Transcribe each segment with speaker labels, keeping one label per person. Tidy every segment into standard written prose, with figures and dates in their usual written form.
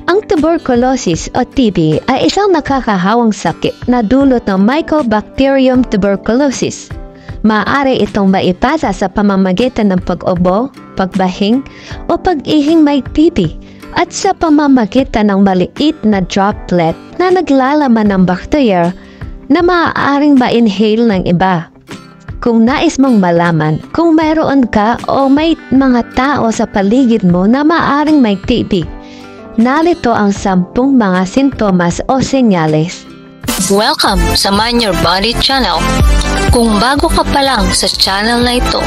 Speaker 1: Ang tuberculosis o TB ay isang nakakahawang sakit na dulot ng Mycobacterium tuberculosis. Maaari itong maipasa sa pamamagitan ng pag-ubo, pagbahing, o pag-ihing may TB at sa pamamagitan ng maliit na droplet na naglalaman ng bakterya na maaaring ma-inhale ng iba. Kung nais mong malaman kung mayroon ka o may mga tao sa paligid mo na maaaring may TB, narito ang 10 mga sintomas o senyales.
Speaker 2: Welcome sa Mind Your Body channel. Kung bago ka pa lang sa channel na ito,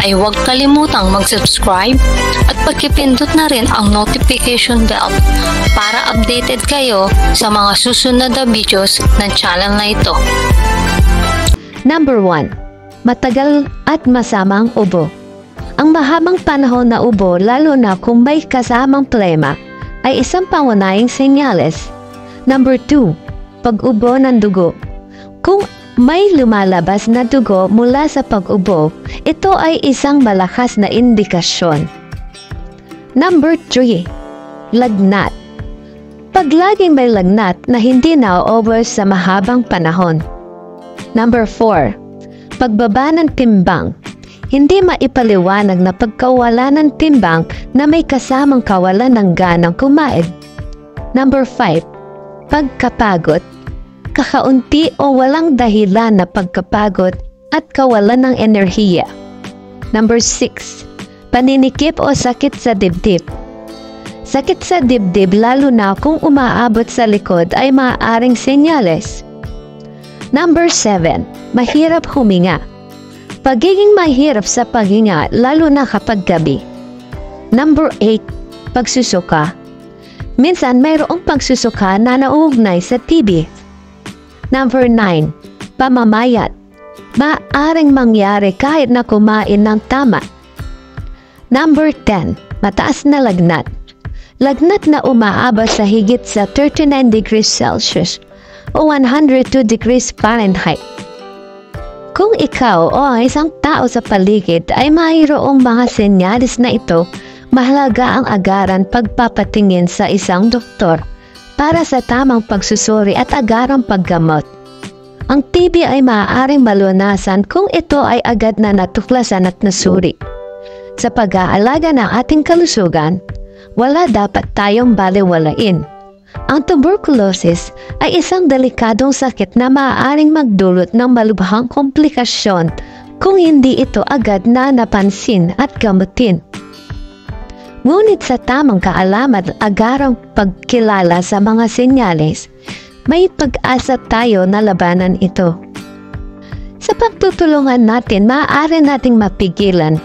Speaker 2: ay huwag kalimutang mag-subscribe at pagkipindot na rin ang notification bell para updated kayo sa mga susunod na videos ng channel na ito.
Speaker 1: Number 1. Matagal at masamang ubo. Ang mahabang panahon na ubo, lalo na kung may kasamang plema, ay isang pangunahing senyales. Number 2. Pag-ubo ng dugo. Kung may lumalabas na dugo mula sa pag-ubo, ito ay isang malakas na indikasyon. Number 3. Lagnat. Pag laging may lagnat na hindi na-over sa mahabang panahon. Number 4. Pagbaba ng timbang. Hindi maipaliwanag na pagkawala ng timbang na may kasamang kawalan ng ganang kumain. Number 5. Pagkapagod. Kakaunti o walang dahilan na pagkapagod at kawalan ng enerhiya. Number 6. Paninikip o sakit sa dibdib. Sakit sa dibdib lalo na kung umaabot sa likod ay maaaring senyales. Number 7. Mahirap huminga. Pagiging mahirap sa paghinga lalo na kapag gabi. Number 8. Pagsusuka. Minsan mayroong pagsusuka na nauugnay sa TB. Number 9. Pamamayat. Maaaring mangyari kahit na kumain ng tama. Number 10. Mataas na lagnat. Lagnat na umaabot sa higit sa 39 degrees Celsius o 102 degrees Fahrenheit. Kung ikaw o ang isang tao sa paligid ay mayroong mga senyales na ito, mahalaga ang agaran pagpapatingin sa isang doktor para sa tamang pagsusuri at agarang paggamot. Ang TB ay maaaring malunasan kung ito ay agad na natuklasan at nasuri. Sa pag-aalaga ng ating kalusugan, wala dapat tayong balewalain. Ang tuberculosis ay isang delikadong sakit na maaaring magdulot ng malubhang komplikasyon kung hindi ito agad na napansin at gamutin. Ngunit sa tamang kaalaman at agarang pagkilala sa mga senyales, may pag-asa tayo na labanan ito. Sa pagtutulungan natin, maaari nating mapigilan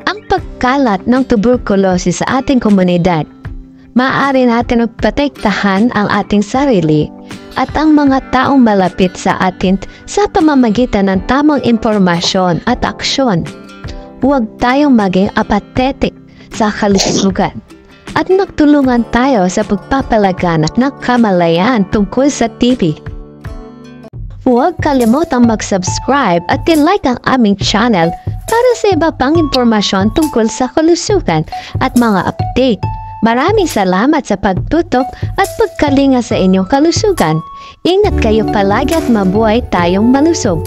Speaker 1: ang pagkalat ng tuberculosis sa ating komunidad. Maaari natin protektahan ang ating sarili at ang mga taong malapit sa atin sa pamamagitan ng tamang impormasyon at aksyon. Huwag tayong maging apathetic sa kalusugan at magtulungan tayo sa pagpapalaganap ng kamalayan tungkol sa TB. Huwag kalimutang mag-subscribe at i-like ang aming channel para sa iba pang impormasyon tungkol sa kalusugan at mga update. Maraming salamat sa pagtutok at pagkalinga sa inyong kalusugan. Ingat kayo palagi at mabuhay tayong malusog.